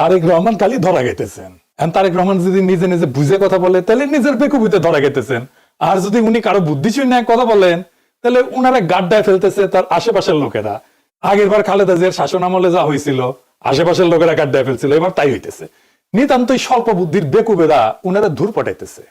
তারেক রহমান খালি ধরা গেতেছেন। তারেক রহমান যদি নিজে নিজে বুঝে কথা বলে তাহলে নিজের বেকুবিতে ধরা গেতেছেন, আর যদি উনি কারো বুদ্ধি শূন্য কথা বলেন তাহলে উনারা গাড্ডায় ফেলতেছে তার আশেপাশের লোকেরা। আগের বার খালেদা জিয়ার শাসন আমলে যা হয়েছিল, আশেপাশের লোকেরা গাড্ডায় ফেলছিল, এবার তাই হইতেছে। নিতান্তই স্বল্প বুদ্ধির বেকুবেরা উনারা ধূর পটাইতেছে।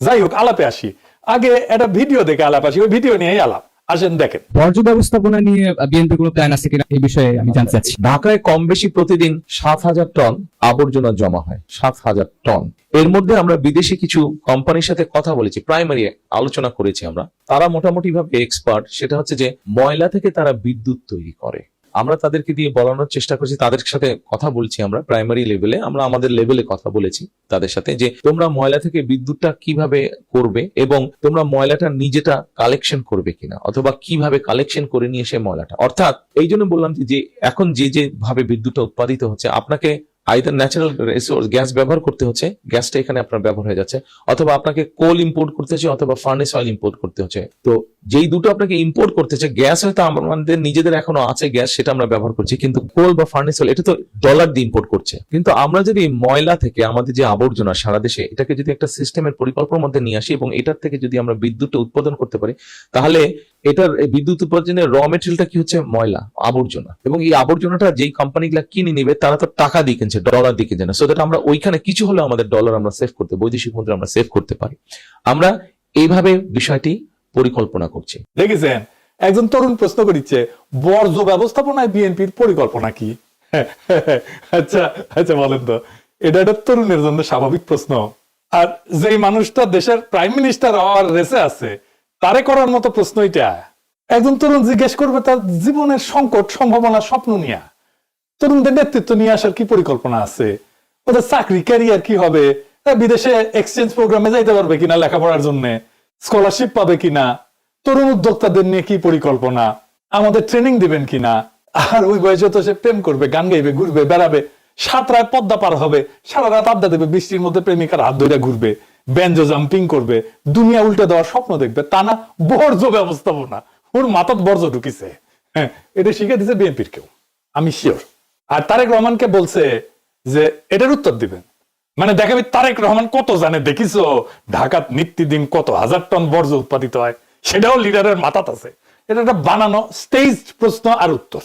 যাই হোক, আলাপে আসি। আগে একটা ভিডিও দেখে আলাপ আসি, ওই ভিডিও নিয়েই আলাপ। আসেন দেখেন। বর্জ্য ব্যবস্থাপনা নিয়ে বিএনপি কোনো প্ল্যান আছে কিনা এই বিষয়ে আমি জানতে চাচ্ছি। ঢাকায় কম বেশি প্রতিদিন 7,000 টন আবর্জনা জমা হয়, 7,000 টন। এর মধ্যে আমরা বিদেশি কিছু কোম্পানির সাথে কথা বলেছি, প্রাইমারি আলোচনা করেছি আমরা। তারা মোটামুটি ভাবে এক্সপার্ট, সেটা হচ্ছে যে ময়লা থেকে তারা বিদ্যুৎ তৈরি করে। আমরা তাদেরকে দিয়ে বলানোর চেষ্টা করছি, তাদের সাথে কথা বলছি আমরা প্রাইমারি লেভেলে, আমরা আমাদের লেভেলে কথা বলেছি তাদের সাথে যে তোমরা ময়লা থেকে বিদ্যুৎটা কিভাবে করবে এবং তোমরা ময়লাটা নিজেটা কালেকশন করবে কিনা, অথবা কিভাবে কালেকশন করে নিয়ে এসে ময়লাটা। অর্থাৎ এই জন্য বললাম যে এখন যে ভাবে বিদ্যুৎটা উৎপাদিত হচ্ছে, আপনাকে আইদার ন্যাচারাল রিসোর্স গ্যাস ব্যবহার করতে হচ্ছে, গ্যাসটা এখানে আপনার ব্যবহার হয়ে যাচ্ছে, অথবা আপনাকে কোল ইম্পোর্ট করতে হচ্ছে, অথবা ফার্নেস অয়েল ইম্পোর্ট করতে হচ্ছে। তো যেই দুটো আপনাকে ইম্পোর্ট করতে হচ্ছে, গ্যাস হয়তো আমাদের নিজেদের এখনো আছে গ্যাস, সেটা আমরা ব্যবহার করছি, কিন্তু কোল বা ফার্নেস অয়েল এটা তো ডলার দিয়ে ইম্পোর্ট করছে। কিন্তু আমরা যদি ময়লা থেকে আমাদের যে আবর্জনা সারা দেশে, এটাকে যদি একটা সিস্টেমের পরিকল্পনার মধ্যে নিয়ে আসি এবং এটার থেকে যদি আমরা বিদ্যুৎটা উৎপাদন করতে পারি, তাহলে এটার বিদ্যুৎ উৎপাদনের র মেটেরিয়ালটা কি হচ্ছে ময়লা, আবর্জনা। এবং এই আবর্জনাটা যেই কোম্পানিগুলা কিনে নিবে তারা তো টাকা দিয়ে কিনছে, ডলার দিয়ে কিনছে না। সো দ্যাট আমরা ওইখানে কিছু হলে আমাদের ডলার আমরা সেভ করতে, বৈদেশিক মুদ্রা আমরা সেভ করতে পারি। আমরা এইভাবে বিষয়টি পরিকল্পনা করছি। দেখেছেন, একজন তরুণ প্রশ্ন করিচ্ছে বর্জ্য ব্যবস্থাপনায় বিএনপির পরিকল্পনা কি? আচ্ছা আচ্ছা, বলেন তো, এটা একটা তরুণের জন্য স্বাভাবিক প্রশ্ন। আর যেই মানুষটা দেশের প্রাইম মিনিস্টার হওয়ার রেসে আছে, তারে করার মতো প্রশ্ন এটা। একজন তরুণ জিজ্ঞেস করবে তার জীবনের সংকট, সম্ভাবনা, স্বপ্ন নিয়ে। তরুণদের নেতৃত্ব নিয়ে আসার কি পরিকল্পনা আছে, ওদের চাকরি ক্যারিয়ার কি হবে, বিদেশে এক্সচেঞ্জ প্রোগ্রামে যাইতে পারবে কিনা লেখাপড়ার জন্য, স্কলারশিপ পাবে কিনা, তরুণ উদ্যোক্তাদের নিয়ে কি পরিকল্পনা, আমাদের ট্রেনিং দিবেন কিনা। আর ওই বয়সে তো সে প্রেম করবে, গান গাইবে, ঘুরবে, বেড়াবে, সাঁতরায় পদ্মা পার হবে, সারা রাত আড্ডা দেবে, বৃষ্টির মধ্যে প্রেমিকার হাত ধরে ঘুরবে, ব্যাঞ্জো জাম্পিং করবে, দুনিয়া উল্টে দেওয়ার স্বপ্ন দেখবে। তা না বর্জ্য ব্যবস্থাপনা, ওর মাথাত বর্জ্য ঢুকিছে। হ্যাঁ, এটা শিখে দিছে বিএনপির কেউ, আমি শিওর। আর তারেক রহমানকে বলছে যে এটার উত্তর দিবেন, মানে দেখাবি তারেক রহমান কত জানে। দেখিছো ঢাকাত নিত্যদিন কত হাজার টন বর্জ্য উৎপাদিত হয়, সেটাও লিডারের মাথাত আছে। এটা একটা বানানো স্টেজ প্রশ্ন আর উত্তর।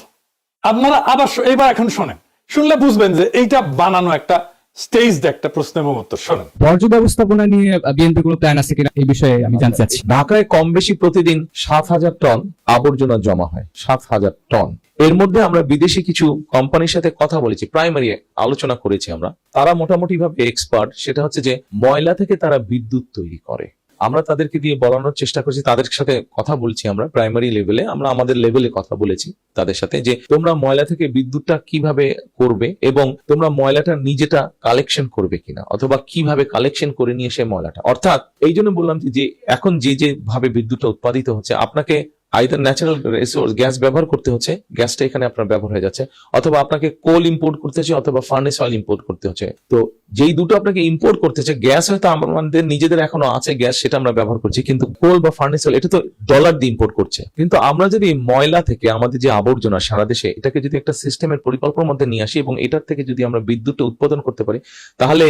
আপনারা আবার এবার এখন শোনেন, শুনলে বুঝবেন যে এইটা বানানো একটা স্টেজড একটা প্রশ্ন এবং উত্তর। শোনেন। বর্জ্য ব্যবস্থাপনা নিয়ে বিএনপি কোনো প্ল্যান আছে কিনা এই বিষয়ে আমি জানতে চাচ্ছি। ঢাকায় কম বেশি প্রতিদিন 7,000 টন আবর্জনা জমা হয়, 7,000 টন। এর মধ্যে আমরা বিদেশি কিছু কোম্পানির সাথে কথা বলেছি, প্রাইমারি আলোচনা করেছি আমরা। তারা মোটামুটি ভাবে এক্সপার্ট, সেটা হচ্ছে যে ময়লা থেকে তারা বিদ্যুৎ তৈরি করে। আমরা তাদেরকে দিয়ে বলানোর চেষ্টা করছি, তাদের সাথে কথা বলছি আমরা প্রাইমারি লেভেলে, আমরা আমাদের লেভেলে কথা বলেছি তাদের সাথে যে তোমরা ময়লা থেকে বিদ্যুৎটা কিভাবে করবে এবং তোমরা ময়লাটা নিজেটা কালেকশন করবে কিনা, অথবা কিভাবে কালেকশন করে নিয়ে এসে ময়লাটা। অর্থাৎ এই জন্য বললাম যে এখন যে ভাবে বিদ্যুৎটা উৎপাদিত হচ্ছে, আপনাকে আইদার ন্যাচারাল রিসোর্স গ্যাস ব্যবহার করতে হচ্ছে, গ্যাসটা এখানে আপনার ব্যবহার হয়ে যাচ্ছে, অথবা আপনাকে কোল ইম্পোর্ট করতে হচ্ছে, অথবা ফার্নেস অয়েল ইম্পোর্ট করতে হচ্ছে। তো যেই দুটো আপনাকে ইম্পোর্ট করতে হচ্ছে, গ্যাস হয়তো আমাদের নিজেদের এখনো আছে গ্যাস, সেটা আমরা ব্যবহার করছি, কিন্তু কোল বা ফার্নেস অয়েল এটা তো ডলার দিয়ে ইম্পোর্ট করছে। কিন্তু আমরা যদি ময়লা থেকে আমাদের যে আবর্জনা সারা দেশে, এটাকে যদি একটা সিস্টেমের পরিকল্পনার মধ্যে নিয়ে আসি এবং এটার থেকে যদি আমরা বিদ্যুৎটা উৎপাদন করতে পারি, তাহলে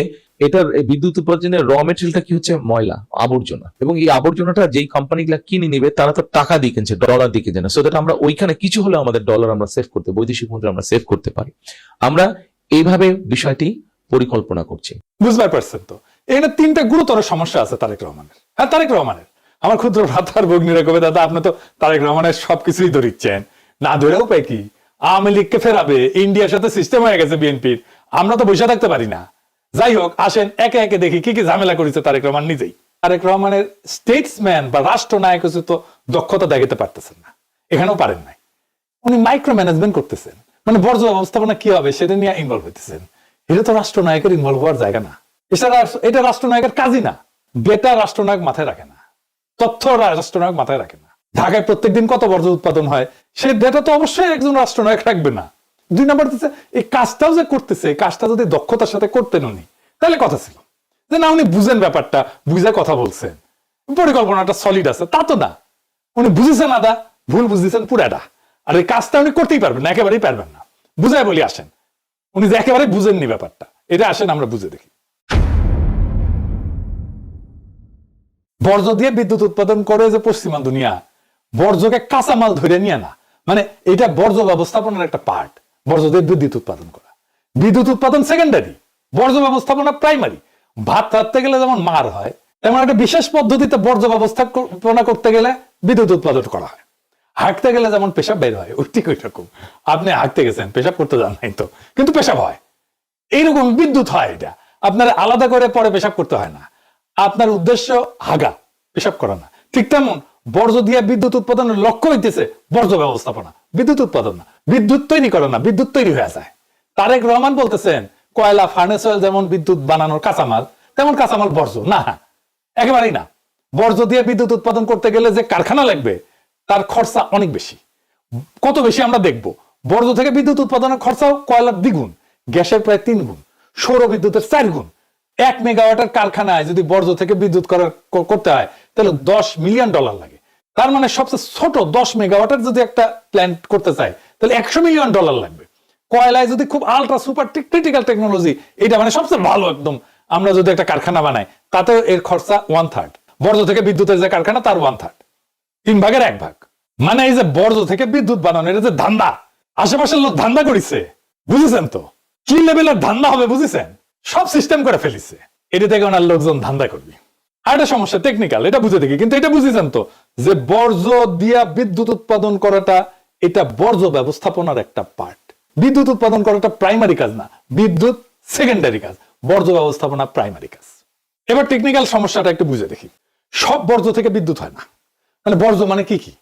এটার বিদ্যুৎ উৎপাদনের র মেটেরিয়ালটা কি হচ্ছে ময়লা, আবর্জনা। এবং এই আবর্জনাটা যেই কোম্পানিগুলা কিনে নিবে তারা তো টাকা দিয়ে কিনছে, ডলার দিয়ে কিনছে না। সো দ্যাট আমরা ওইখানে কিছু হলে আমাদের ডলার আমরা সেভ করতে, বৈদেশিক মুদ্রা আমরা সেভ করতে পারি। আমরা এইভাবে বিষয়টি পরিকল্পনা করছি। বুঝতে পারছেন তো, এখানে তিনটা গুরুতর সমস্যা আছে তারেক রহমানের। হ্যাঁ, তারেক রহমানের, আমার ক্ষুদ্র ভ্রাতার ভগ্নীরা কবে দাদা আপনি তো তারেক রহমানের সবকিছুই ধরিচ্ছেন, না ধরে উপায় কি? আওয়ামী লীগকে ফেরাবে, ইন্ডিয়ার সাথে সিস্টেম হয়ে গেছে বিএনপির, আমরা তো বসে থাকতে পারি না। যাই হোক, আসেন একে একে দেখি কি কি ঝামেলা করেছে তারেক রহমান নিজেই। তারেক রহমানের স্টেটসম্যান বা রাষ্ট্রনায়ক তো দক্ষতা দেখাতে পারতেছেন না, এখানেও পারেন নাই। উনি মাইক্রো ম্যানেজমেন্ট করতেছেন, মানে বর্জ্য ব্যবস্থাপনা কি হবে সেটা নিয়ে ইনভলভ হইতেছেন। এটা তো রাষ্ট্রনায়কের ইনভলভ হওয়ার জায়গা না, এটা রাষ্ট্রনায়কের কাজই না। ডেটা রাষ্ট্রনায়ক মাথায় রাখে না, তথ্য রাষ্ট্রনায়ক মাথায় রাখে না। ঢাকায় প্রত্যেকদিন কত বর্জ্য উৎপাদন হয় সেই ডেটা তো অবশ্যই একজন রাষ্ট্রনায়ক রাখবে না। দুই নম্বর হচ্ছে এই কাজটাও যে করতেছে, এই কাজটা যদি দক্ষতার সাথে করতেন উনি, তাহলে কথা ছিল যে না উনি বুঝেন ব্যাপারটা, বুঝে কথা বলছেন, পরিকল্পনাটা সলিড আছে, তা তো না। উনি বুঝেছেন আদা, ভুল বুঝেছেন পুরাটা। আর এই কাজটা উনি করতেই পারবেন না, একেবারেই পারবেন না। বুঝাই বলি আসেন, উনি যে একেবারে বুঝেননি ব্যাপারটা, এটা আসেন আমরা বুঝে দেখি। বর্জ্য দিয়ে বিদ্যুৎ উৎপাদন করে যে পশ্চিমা দুনিয়া, বর্জ্যকে কাঁচামাল ধরে নিয়ে না, মানে এটা বর্জ্য ব্যবস্থাপনার একটা পার্ট। বর্জ্য দিয়ে বিদ্যুৎ উৎপাদন করা, বিদ্যুৎ উৎপাদন সেকেন্ডারি, বর্জ্য ব্যবস্থাপনা প্রাইমারি। ভাত রাঁধতে গেলে যেমন মার হয়, তেমন একটা বিশেষ পদ্ধতিতে বর্জ্য ব্যবস্থাপনা করতে গেলে বিদ্যুৎ উৎপাদন করা হয়। হাঁটতে গেলে যেমন পেশাব বের হয়, ওই ঠিক ওই রকম আপনি হাঁটতে গেছেন, পেশাব করতে যান নাই তো, কিন্তু পেশাব হয়, এইরকম বিদ্যুৎ হয়। এটা আপনার আলাদা করে পরে পেশাব করতে হয় না, আপনার উদ্দেশ্য হাগা, পেশাব করা না। ঠিক তেমন বর্জ্য দিয়ে বিদ্যুৎ উৎপাদনের লক্ষ্য হইতেছে বর্জ্য ব্যবস্থাপনা, বিদ্যুৎ উৎপাদন না। বিদ্যুৎ তৈরি করে না, বিদ্যুৎ তৈরি হয়ে যায়। তারেক রহমান বলতেছেন কয়লা, ফার্নেস অয়েল যেমন বিদ্যুৎ বানানোর কাঁচামাল, তেমন কাঁচামাল বর্জ্য না, একেবারেই না। বর্জ্য দিয়ে বিদ্যুৎ উৎপাদন করতে গেলে যে কারখানা লাগবে তার খরচা অনেক বেশি। কত বেশি আমরা দেখব, বর্জ্য থেকে বিদ্যুৎ উৎপাদনের খরচাও কয়লার দ্বিগুণ, গ্যাসের প্রায় 3 গুণ, সৌর বিদ্যুতের 4 গুণ। 1 মেগাওয়াটের কারখানায় যদি বর্জ্য থেকে বিদ্যুৎ করতে হয় তাহলে $10 মিলিয়ন লাগে। তার মানে সবচেয়ে ছোট 10 মেগাওয়াটের যদি একটা প্ল্যান্ট করতে চাই তাহলে $100 মিলিয়ন লাগবে। কয়লায় যদি খুব আলট্রা সুপার ক্রিটিক্যাল টেকনোলজি, এটা মানে সবচেয়ে ভালো একদম, আমরা যদি একটা কারখানা বানাই তাতে এর খরচা 1/3। বর্জ্য থেকে বিদ্যুতের যে কারখানা তার 1/3, 3 ভাগের 1 ভাগ। মানে এই যে বর্জ্য থেকে বিদ্যুৎ বানানো, এটা যে ধান্দা, আশেপাশের লোক ধান্দা করেছে, বুঝেছেন তো কি লেভেলের ধান্দা হবে, বুঝেছেন? সব সিস্টেম করে ফেলিছে, এটা থেকে ওনার লোকজন ধান্দা করবে। আর একটা সমস্যা টেকনিক্যাল, এটা বুঝে দেখি, কিন্তু এটা বুঝেছেন তো যে বর্জ্য দিয়া বিদ্যুৎ উৎপাদন করাটা এটা বর্জ্য ব্যবস্থাপনার একটা পার্ট। বিদ্যুৎ উৎপাদন করাটা প্রাইমারি কাজ না, বিদ্যুৎ সেকেন্ডারি কাজ, বর্জ্য ব্যবস্থাপনা প্রাইমারি কাজ। এবার টেকনিক্যাল সমস্যাটা একটু বুঝে দেখি। সব বর্জ্য থেকে বিদ্যুৎ হয় না, মানে বর্জ্য মানে কি কি,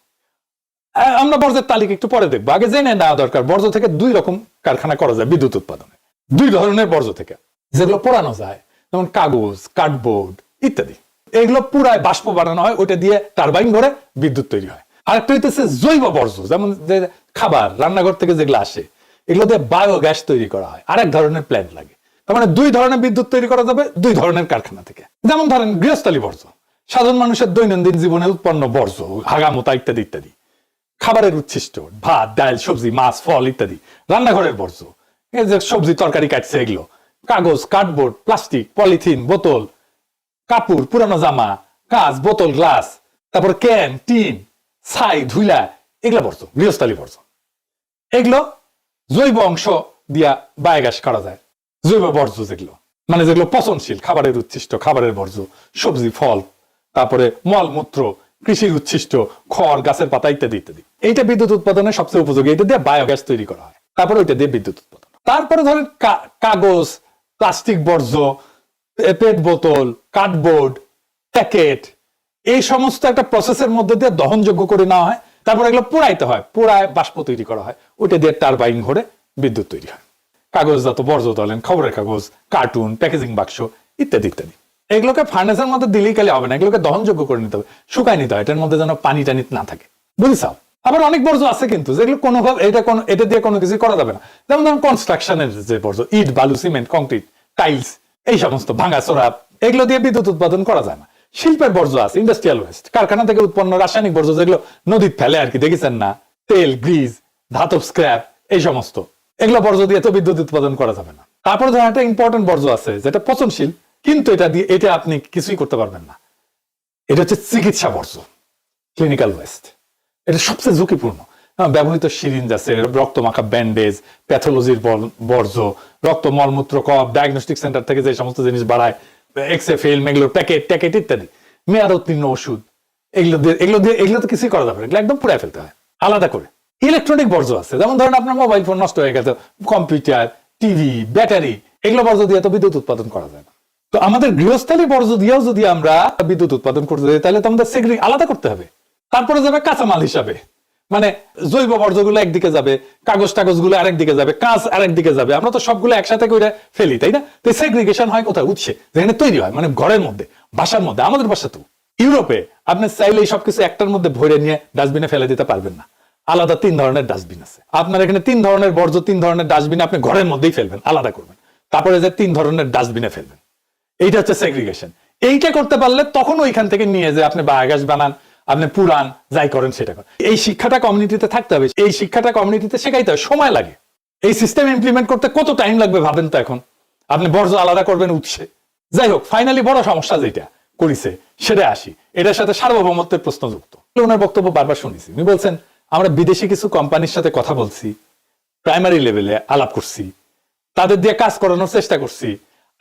আমরা বর্জ্যের তালিকা একটু পরে দেখবো। আগে জেনে নেওয়া দরকার বর্জ্য থেকে 2 রকম কারখানা করা যায় বিদ্যুৎ উৎপাদনে। 2 ধরনের বর্জ্য থেকে, যেগুলো পোড়ানো যায়, যেমন কাগজ, কার্ডবোর্ড ইত্যাদি। এগুলো পুরায় বাষ্প বানানো হয়, ওইটা দিয়ে টারবাইন ঘরে বিদ্যুৎ তৈরি হয়। আরেকটা হইতেছে জৈব বর্জ্য, যেমন যে খাবার রান্নাঘর থেকে যেগুলো আসে, এগুলো দিয়ে বায়োগ্যাস তৈরি করা হয়, আরেক ধরনের প্ল্যান্ট লাগে। তার মানে 2 ধরনের বিদ্যুৎ তৈরি করা যাবে 2 ধরনের কারখানা থেকে। যেমন ধরেন গৃহস্থালী বর্জ্য, সাধারণ মানুষের দৈনন্দিন জীবনে উৎপন্ন বর্জ্য, হাগামোতা ইত্যাদি ইত্যাদি। খাবারের উচ্ছিষ্ট, ভাত, ডাল, সবজি, মাছ, ফল ইত্যাদি। রান্নাঘরের বর্জ্য, এই যে সবজি তরকারি কাটছে এগুলো। কাগজ, কার্ডবোর্ড, প্লাস্টিক, পলিথিন, বোতল, কাপড়, পুরানো জামা, কাঁচ, বোতল, গ্লাস, তারপর ক্যান, টিন, ছাই, ধুলা, এগুলো বর্জ্য, গৃহস্থালী বর্জ্য। এগুলো জৈব অংশ দিয়া বায়োগ্যাস করা যায়। জৈব বর্জ্য যেগুলো, মানে যেগুলো পচনশীল, খাবারের উচ্ছিষ্ট, খাবারের বর্জ্য, সবজি, ফল, তারপরে মলমূত্র, কৃষির উচ্ছিষ্ট, খড়, গাছের পাতা ইত্যাদি ইত্যাদি। এইটা বিদ্যুৎ উৎপাদনের সবচেয়ে উপযোগী, এটা দিয়ে বায়োগ্যাস তৈরি করা হয়, তারপরে ওইটা দিয়ে বিদ্যুৎ উৎপাদন। তারপরে ধরেন কাগজ, প্লাস্টিক বর্জ্য, পেট বোতল, কার্ডবোর্ড, প্যাকেট, এই সমস্ত একটা প্রসেসের মধ্যে দিয়ে দহনযোগ্য করে নেওয়া হয়, তারপর এগুলো পোড়াইতে হয়, পোড়ায় বাষ্প তৈরি করা হয়, ওইটা দিয়ে টারবাইন ঘরে বিদ্যুৎ তৈরি হয়। কাগজজাত বর্জ্য ধরেন খবরের কাগজ, কার্টুন, প্যাকেজিং বাক্স ইত্যাদি ইত্যাদি। এগুলোকে ফার্নেসের মধ্যে দিলেই খালি হবে না, এগুলোকে দহনযোগ্য করে নিতে হবে, শুকাই নিতে হয়, এটার মধ্যে যেন পানি টানি না থাকে, বুঝিসাও। আবার অনেক বর্জ্য আছে কিন্তু যেগুলো কোনোভাবে এটা দিয়ে কোনো কিছু করা যাবে না। যেমন ধরুন কনস্ট্রাকশনের যে বর্জ্য, ইট, বালু, সিমেন্ট, কংক্রিট, টাইলস, এই সমস্ত ভাঙাচোরা, এগুলো দিয়ে বিদ্যুৎ উৎপাদন করা যায় না। শিল্পের বর্জ্য আছে, ইন্ডাস্ট্রিয়াল ওয়েস্ট, কারখানা থেকে উৎপন্ন রাসায়নিক বর্জ্য যেগুলো নদীর ফেলে আর কি, দেখেছেন না, তেল, গ্রিজ, ধাতব স্ক্র্যাপ, এই সমস্ত, এগুলো বর্জ্য দিয়ে তো বিদ্যুৎ উৎপাদন করা যাবে না। তারপরে ধরেন একটা ইম্পর্টেন্ট বর্জ্য আছে যেটা পচনশীল, কিন্তু এটা আপনি কিছুই করতে পারবেন না, এটা হচ্ছে চিকিৎসা বর্জ্য, ক্লিনিক্যাল ওয়েস্ট। এটা সবচেয়ে ঝুঁকিপূর্ণ। ব্যবহৃত সিরিঞ্জ আছে, রক্ত মাখা ব্যান্ডেজ, প্যাথোলজির বর্জ্য, রক্ত, মলমূত্র, কপ, ডায়াগনস্টিক সেন্টার থেকে যে সমস্ত জিনিস বাড়ায়, এক্সরে ফিল্ম, এগুলো প্যাকেট ইত্যাদি, মেয়াদ উত্তীর্ণ ওষুধ, এগুলো তো কিছুই করা যাবে না, এগুলো একদম পুড়ায় ফেলতে হয় আলাদা করে। ইলেকট্রনিক বর্জ্য আছে, যেমন ধরেন আপনার মোবাইল ফোন নষ্ট হয়ে গেছে, কম্পিউটার, টিভি, ব্যাটারি, এগুলো বর্জ্য দিয়ে তো বিদ্যুৎ উৎপাদন করা যায় না। তো আমাদের গৃহস্থালী বর্জ্য দিয়েও যদি আমরা বিদ্যুৎ উৎপাদন করতে যাই তাহলে তো আমাদের সেগ্রিগ আলাদা করতে হবে। তারপরে যাবে কাঁচামাল হিসাবে, মানে জৈব বর্জ্যগুলো একদিকে যাবে, কাগজ টাগজগুলো আরেক দিকে যাবে, কাঁচ আরেক দিকে যাবে, আমরা তো সবগুলো একসাথে করে ফেলি, তাই না? তো সেগ্রিগেশন হয় কোথায়? উৎসে, যেখানে তৈরি হয়, মানে ঘরের মধ্যে, বাসার মধ্যে। আমাদের বাসা তো ইউরোপে আপনি চাইলে এই সবকিছু একটার মধ্যে ভরে নিয়ে ডাস্টবিনে ফেলে দিতে পারবেন না, আলাদা 3 ধরনের ডাস্টবিন আছে। আপনার এখানে 3 ধরনের বর্জ্য 3 ধরনের ডাস্টবিনে আপনি ঘরের মধ্যেই ফেলবেন, আলাদা করবেন, তারপরে যে 3 ধরনের ডাস্টবিনে ফেলবেন। এইটা হচ্ছে সেগ্রিগেশন। এইটা করতে পারলে তখন ওইখান থেকে নিয়ে যে আপনি বায়োগ্যাস বানান, আপনি পুরান, যাই করেন সেটা করেন। এই শিক্ষাটা কমিউনিটিতে থাকতে হবে, এই শিক্ষাটা কমিউনিটিতে শেখাইতে হবে, সময় লাগে। এই সিস্টেম ইমপ্লিমেন্ট করতে কত টাইম লাগবে ভাবেন তো এখন। আপনি বর্জ্য আলাদা করবেন উৎসে। যাই হোক, ফাইনালি বড় সমস্যা যেটা করেছে সেটা আসি, এটার সাথে সার্বভৌমত্বের প্রশ্ন যুক্ত। ওনার বক্তব্য বারবার শুনেছি, উনি বলছেন আমরা বিদেশি কিছু কোম্পানির সাথে কথা বলছি, প্রাইমারি লেভেলে আলাপ করছি, তাদের দিয়ে কাজ করানোর চেষ্টা করছি,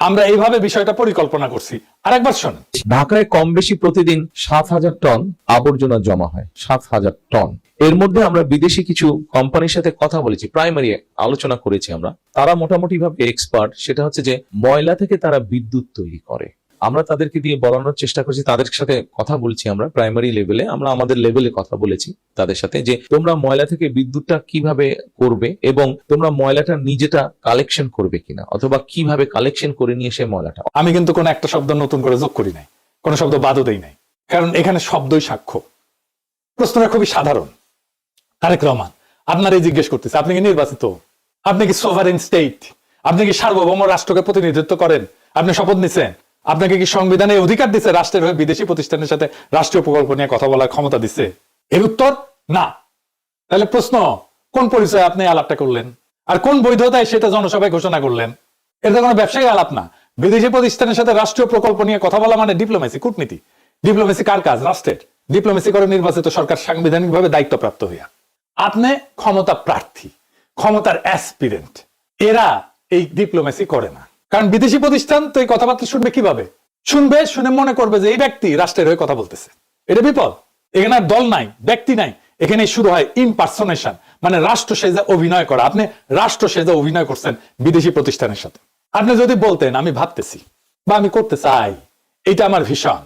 আমরা এইভাবে বিষয়টা পরিকল্পনা করছি। আর একবার শোনেন, ঢাকায় কম বেশি প্রতিদিন 7,000 টন আবর্জনা জমা হয়, 7,000 টন। এর মধ্যে আমরা বিদেশি কিছু কোম্পানির সাথে কথা বলেছি, প্রাইমারি আলোচনা করেছি আমরা। তারা মোটামুটি ভাবে এক্সপার্ট, সেটা হচ্ছে যে ময়লা থেকে তারা বিদ্যুৎ তৈরি করে। আমরা তাদেরকে দিয়ে বলানোর চেষ্টা করছি, তাদের সাথে কথা বলছি আমরা প্রাইমারি লেভেলে, আমরা আমাদের লেভেলে কথা বলেছি তাদের সাথে, যে তোমরা ময়লা থেকে বিদ্যুৎটা কিভাবে করবে এবং তোমরা ময়লাটা নিজেটা কালেকশন করবে কিনা, অথবা কিভাবে কালেকশন করে নিয়ে এসে ময়লাটা। আমি কিন্তু কোনো একটা শব্দ নতুন করে যোগ করি নাই, কোনো শব্দ বাদও দেই নাই, কারণ এখানে শব্দই সাক্ষ্য। প্রশ্নটা খুবই সাধারণ। তারেক রহমান, আপনার এই জিজ্ঞেস করতেছে, আপনি কি নির্বাচিত? আপনি কি সোভারেন স্টেট? আপনি কি সার্বভৌম রাষ্ট্রকে প্রতিনিধিত্ব করেন? আপনি শপথ নিছেন? আপনাকে কি সংবিধানে অধিকার দিচ্ছে রাষ্ট্রের হয়ে বিদেশি প্রতিষ্ঠানের সাথে রাষ্ট্রীয় প্রকল্প নিয়ে কথা বলার ক্ষমতা দিচ্ছে? এর উত্তর না। তাহলে প্রশ্ন, কোন পরিচয়ে আপনি আলাপটা করলেন আর কোন বৈধতায় সেটা জনসভায় ঘোষণা করলেন? এটা কোনো ব্যবসায়ী আলাপ না। বিদেশি প্রতিষ্ঠানের সাথে রাষ্ট্রীয় প্রকল্প নিয়ে কথা বলা মানে ডিপ্লোমেসি, কূটনীতি। ডিপ্লোমেসি কার কাজ? রাষ্ট্রের। ডিপ্লোমেসি করে নির্বাচিত সরকার সাংবিধানিকভাবে দায়িত্বপ্রাপ্ত হইয়া। আপনি ক্ষমতা প্রার্থী, ক্ষমতার অ্যাসপিরেন্ট, এরা এই ডিপ্লোমেসি করে না। কারণ বিদেশি প্রতিষ্ঠান তো এই কথাবার্তা শুনবে কিভাবে? শুনবে, শুনে মনে করবে যে এই ব্যক্তি রাষ্ট্রের হয়ে কথা বলতেছে। এটা বিপদ। এখানে আর দল নাই, ব্যক্তি নাই, এখানে শুরু হয় ইমপারসোনেশন, মানে রাষ্ট্র সেজে অভিনয় করা। আপনি রাষ্ট্র সেজে অভিনয় করছেন বিদেশি প্রতিষ্ঠানের সাথে। আপনি যদি বলতেন আমি ভাবতেছি বা আমি করতে চাই, এইটা আমার ভীষণ,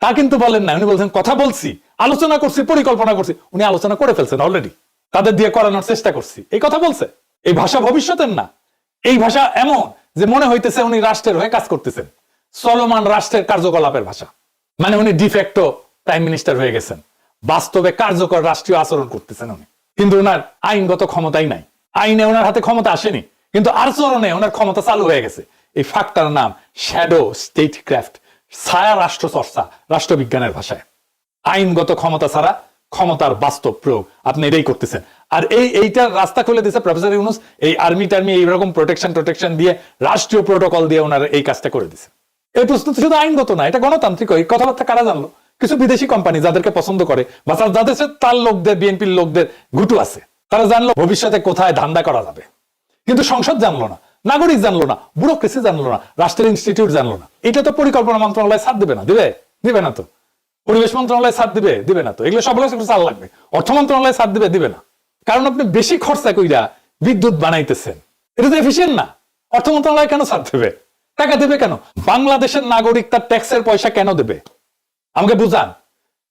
তা কিন্তু বলেন না। উনি বলছেন কথা বলছি, আলোচনা করছি, পরিকল্পনা করছি। উনি আলোচনা করে ফেলছেন অলরেডি, তাদের দিয়ে করানোর চেষ্টা করছি, এই কথা বলছে। এই ভাষা ভবিষ্যতের না, এই ভাষা এমন যে মনে হইতেছে উনি রাষ্ট্রের হয়ে কাজ করতেছেন, চলমান রাষ্ট্রের কার্যকলাপের ভাষা। মানে উনি ডিফেক্টো প্রাইম মিনিস্টার হয়ে গেছেন, বাস্তবে কার্যকর রাষ্ট্রীয় আচরণ করতেছেন উনি। কিন্তু ওনার আইনগত ক্ষমতাই নাই, আইনে ওনার হাতে ক্ষমতা আসেনি, কিন্তু আচরণে ওনার ক্ষমতা চালু হয়ে গেছে। এই ফাঁকটার নাম শ্যাডো স্টেট ক্রাফট, ছায়া রাষ্ট্র চর্চা, রাষ্ট্রবিজ্ঞানের ভাষায়। আইনগত ক্ষমতা ছাড়া ক্ষমতার বাস্তব প্রয়োগ, আপনি এটাই করতেছেন। আর এইটার রাস্তা খুলে দিয়েছে প্রফেসর ইউনূস। এই আর্মি টার্মি এইরকম প্রোটেকশন দিয়ে, রাষ্ট্রীয় প্রোটোকল দিয়ে ওনার এই কাজটা করে দিয়েছে। এই প্রশ্ন শুধু আইনগত না, এটা গণতান্ত্রিক। এই কথাবার্তা কারা জানলো? কিছু বিদেশি কোম্পানি যাদেরকে পছন্দ করে বা যাদের তার লোকদের, বিএনপির লোকদের ঘুটু আছে, তারা জানলো ভবিষ্যতে কোথায় ধান্দা করা যাবে। কিন্তু সংসদ জানলো না, নাগরিক জানলো না, ব্যুরোক্রেসি জানলো না, রাষ্ট্রের ইনস্টিটিউট জানলো না। এটা তো পরিকল্পনা মন্ত্রণালয় ছাড় দিবে না, দিবে না তো। পরিবেশ মন্ত্রণালয় ছাড় দিবে না তো। এগুলো সবগুলো ছাড় লাগবে। অর্থ মন্ত্রণালয় ছাড় দিবে না। কারণ আপনি বেশি খরচা কইরা বিদ্যুৎ বানাইতেছেন, এটা তো এফিসিয়েন্ট না। অর্থ মন্ত্রণালয় কেন ছাড় দেবে? টাকা দেবে কেন? বাংলাদেশের নাগরিক তার ট্যাক্সের পয়সা কেন দেবে? আমাকে বুঝান।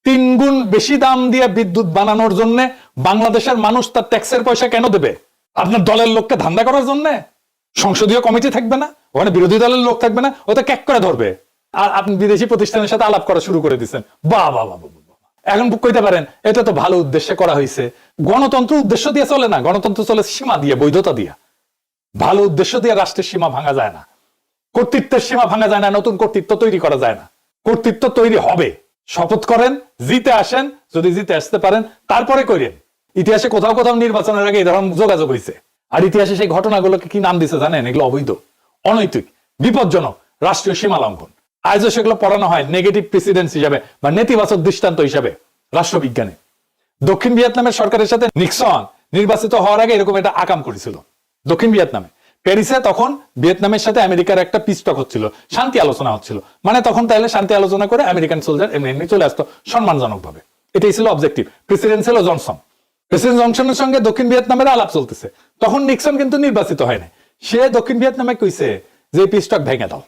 3 গুণ বেশি দাম দিয়ে বিদ্যুৎ বানানোর জন্য বাংলাদেশের মানুষ তার ট্যাক্সের পয়সা কেন দেবে? আপনার দলের লোককে ধান্দা করার জন্য? সংসদীয় কমিটি থাকবে না, ওখানে বিরোধী দলের লোক থাকবে না, ওটা ক্যাক করে ধরবে। আর আপনি বিদেশি প্রতিষ্ঠানের সাথে আলাপ করা শুরু করে দিচ্ছেন। বাহ। এখন কইতে পারেন এটা তো ভালো উদ্দেশ্যে করা হয়েছে। গণতন্ত্র উদ্দেশ্য দিয়ে চলে না, গণতন্ত্র চলে সীমা দিয়ে, বৈধতা দিয়ে। ভালো উদ্দেশ্য দিয়ে রাষ্ট্রের সীমা ভাঙা যায় না, কর্তৃত্বের সীমা ভাঙা যায় না, নতুন কর্তৃত্ব তৈরি করা যায় না। কর্তৃত্ব তৈরি হবে, শপথ করেন, জিতে আসেন, যদি জিতে আসতে পারেন তারপরে করেন। ইতিহাসে কোথাও কোথাও নির্বাচনের আগে এরকম যোগাযোগ হয়েছে। আর ইতিহাসে সেই ঘটনাগুলোকে কি নাম দিছে জানেন? এগুলো অবৈধ, অনৈতিক, বিপজ্জনক, রাষ্ট্রীয় সীমা লঙ্ঘন। আজও সেগুলো পড়ানো হয় নেগেটিভ প্রেসিডেন্স হিসাবে বা নেতিবাচক দৃষ্টান্ত হিসাবে রাষ্ট্রবিজ্ঞানে। দক্ষিণ ভিয়েতনামের সরকারের সাথে নিক্সন নির্বাচিত হওয়ার আগে এরকম একটা আকাম করেছিল দক্ষিণ ভিয়েতনামে, প্যারিসে। তখন ভিয়েতনামের সাথে আমেরিকার একটা পিস টক হচ্ছিল, শান্তি আলোচনা হচ্ছিল। মানে তখন তাইলে শান্তি আলোচনা করে আমেরিকান সোলজার এমনি চলে আসতো সম্মানজনক ভাবে। এটাই ছিল অবজেক্টিভ। প্রেসিডেন্ট ছিল জনসন। প্রেসিডেন্ট জনসনের সঙ্গে দক্ষিণ ভিয়েতনামের আলাপ চলতেছে। তখন নিক্সন কিন্তু নির্বাচিত হয় না। সে দক্ষিণ ভিয়েতনামে কইছে যে পিস টক ভেঙে দাও,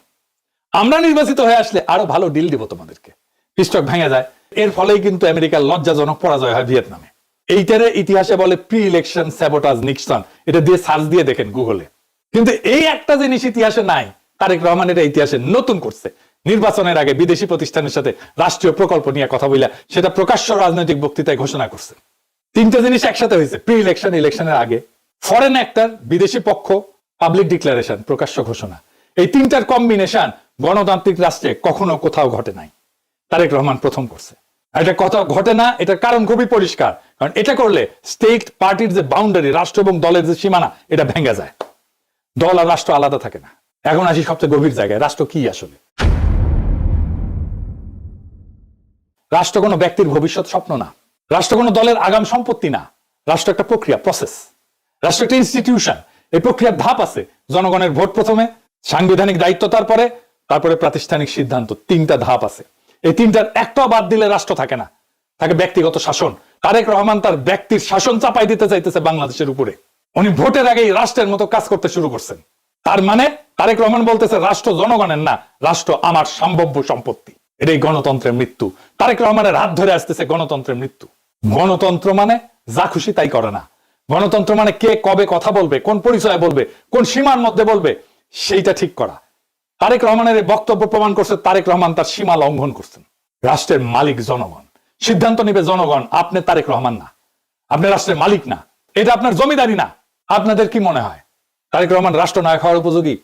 আমরা নির্বাচিত হয়ে আসলে আরো ভালো ডিল দিব তোমাদেরকে। পিস টক ভেঙে যায়। এর ফলেই কিন্তু আমেরিকার লজ্জাজনক পরাজয় হয় ভিয়েতনামে। এইটারে ইতিহাসে বলে প্রি ইলেকশন স্যাবোটাজ নিক্সন। এটা দিয়ে সার্চ দিয়ে দেখেন গুগলে। কিন্তু এই একটা জিনিস ইতিহাসে নাই, তারেক রহমান এটা ইতিহাসে নতুন করছে। নির্বাচনের আগে বিদেশি প্রতিষ্ঠানের সাথে রাষ্ট্রীয় প্রকল্প নিয়ে কথা বলে সেটা প্রকাশ্য রাজনৈতিক বক্তৃতায় ঘোষণা করছে। 3টা জিনিস একসাথে হয়েছে, প্রি ইলেকশন, ইলেকশনের আগে, ফরেন অ্যাক্টর, বিদেশি পক্ষ, পাবলিক ডিক্লারেশন, প্রকাশ্য ঘোষণা। এই 3টার কম্বিনেশন গণতান্ত্রিক রাষ্ট্রে কখনো কোথাও ঘটে নাই। তারেক রহমান প্রথম করছে। এটা কথা ঘটে না, এটার কারণ খুবই পরিষ্কার। কারণ এটা করলে স্টেট পার্টির যে বাউন্ডারি, রাষ্ট্র এবং দলের যে সীমানা, এটা ভেঙে যায়। দল আর রাষ্ট্র আলাদা থাকে না। এখন আসি সবচেয়ে গভীর জায়গায়, রাষ্ট্র কি আসলে? রাষ্ট্র কোনো ব্যক্তির ভবিষ্যৎ স্বপ্ন না, রাষ্ট্র কোনো দলের আগাম সম্পত্তি না। রাষ্ট্র একটা প্রক্রিয়া, প্রসেস। রাষ্ট্র একটা ইনস্টিটিউশন। এই প্রক্রিয়ার ধাপ আছে। জনগণের ভোট প্রথমে, সাংবিধানিক দায়িত্ব তারপরে প্রাতিষ্ঠানিক সিদ্ধান্ত। 3টা ধাপ আছে। এই 3টার একটাও বাদ দিলে রাষ্ট্র থাকে না, থাকে ব্যক্তিগত শাসন। তারেক রহমান তার ব্যক্তির শাসন চাপাই দিতে চাইতেছে বাংলাদেশের উপরে। উনি ভোটের আগেই রাষ্ট্রের মতো কাজ করতে শুরু করছেন। তার মানে তারেক রহমান বলতেছে রাষ্ট্র জনগণের না, রাষ্ট্র আমার সম্ভাব্য সম্পত্তি। এটাই গণতন্ত্রের মৃত্যু। তারেক রহমানের হাত ধরে আসতেছে গণতন্ত্রের মৃত্যু। গণতন্ত্র মানে যা খুশি তাই করে না। গণতন্ত্র মানে কে কবে কথা বলবে, কোন পরিচয় বলবে, কোন সীমার মধ্যে বলবে, সেইটা ঠিক করা। তারেক রহমানের এই বক্তব্য প্রমাণ করছে তারেক রহমান তার সীমা লঙ্ঘন করছেন। রাষ্ট্রের মালিক জনগণ, সিদ্ধান্ত নিবে জনগণ। আপনি তারেক রহমান না, আপনি রাষ্ট্রের মালিক না, এটা আপনার জমিদারি না। আপনাদের কি মনে হয় তারেক রহমান রাষ্ট্রনায়ক হওয়ার উপযোগী?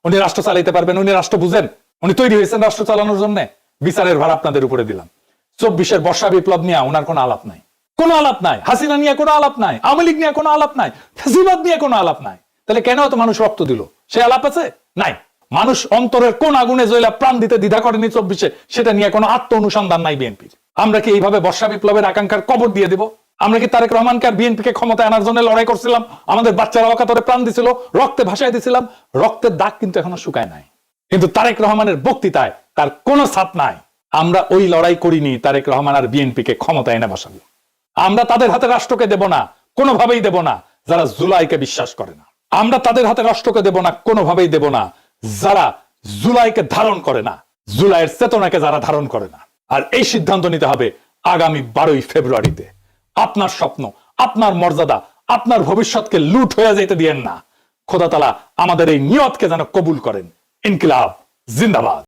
উনি রাষ্ট্র চালাইতে পারবেন? উনি রাষ্ট্র বুঝেন? উনি তৈরি হয়েছেন রাষ্ট্র চালানোর জন্য? বিচারের ভার আপনাদের উপরে দিলাম। 24-এর বর্ষা বিপ্লব নিয়ে ওনার কোনো আলাপ নাই, কোনো আলাপ নাই। হাসিনা নিয়ে কোনো আলাপ নাই, আওয়ামী লীগ নিয়ে কোনো আলাপ নাই, ফ্যাসিবাদ নিয়ে কোনো আলাপ নাই। তাহলে কেন এত মানুষ রক্ত দিল? সে আলাপ আছে? নাই। মানুষ অন্তরের কোন আগুনে জ্বলা প্রাণ দিতে দ্বিধা করেনি 24-এ, সেটা নিয়ে কোনো আত্ম অনুসন্ধান নাই বিএনপির। আমরা কি এইভাবে বর্ষা বিপ্লবের আকাঙ্ক্ষার কবর দিয়ে দিব? আমরা কি তারেক রহমানকে আর বিএনপিকে ক্ষমতায় আনার জন্য লড়াই করছিলাম? আমাদের বাচ্চারা অকাতরে প্রাণ দিছিল, রক্তে ভাসায় দিছিলাম। রক্তের দাগ কিন্তু এখনো শুকায় নাই। কিন্তু তারেক রহমানের বক্তৃতায় তার কোনো ছাপ নাই। আমরা ওই লড়াই করিনি তারেক রহমান আর বিএনপিকে ক্ষমতায় এনে বসাবো। আমরা তাদের হাতে রাষ্ট্রকে দেব না, কোনোভাবেই দেব না যারা জুলাইকে বিশ্বাস করে না। আমরা তাদের হাতে রাষ্ট্রকে দেব না, কোনোভাবেই দেব না যারা জুলাইকে ধারণ করে না, জুলাইয়ের চেতনাকে যারা ধারণ করে না। আর এই সিদ্ধান্ত নিতে হবে আগামী 12ই ফেব্রুয়ারিতে। আপনার স্বপ্ন, আপনার মর্যাদা, আপনার ভবিষ্যৎকে লুট হয়ে যেতে দিয়েন না। খোদা তাআলা আমাদের এই নিয়তকে যেন কবুল করেন। ইনকিলাব জিন্দাবাদ।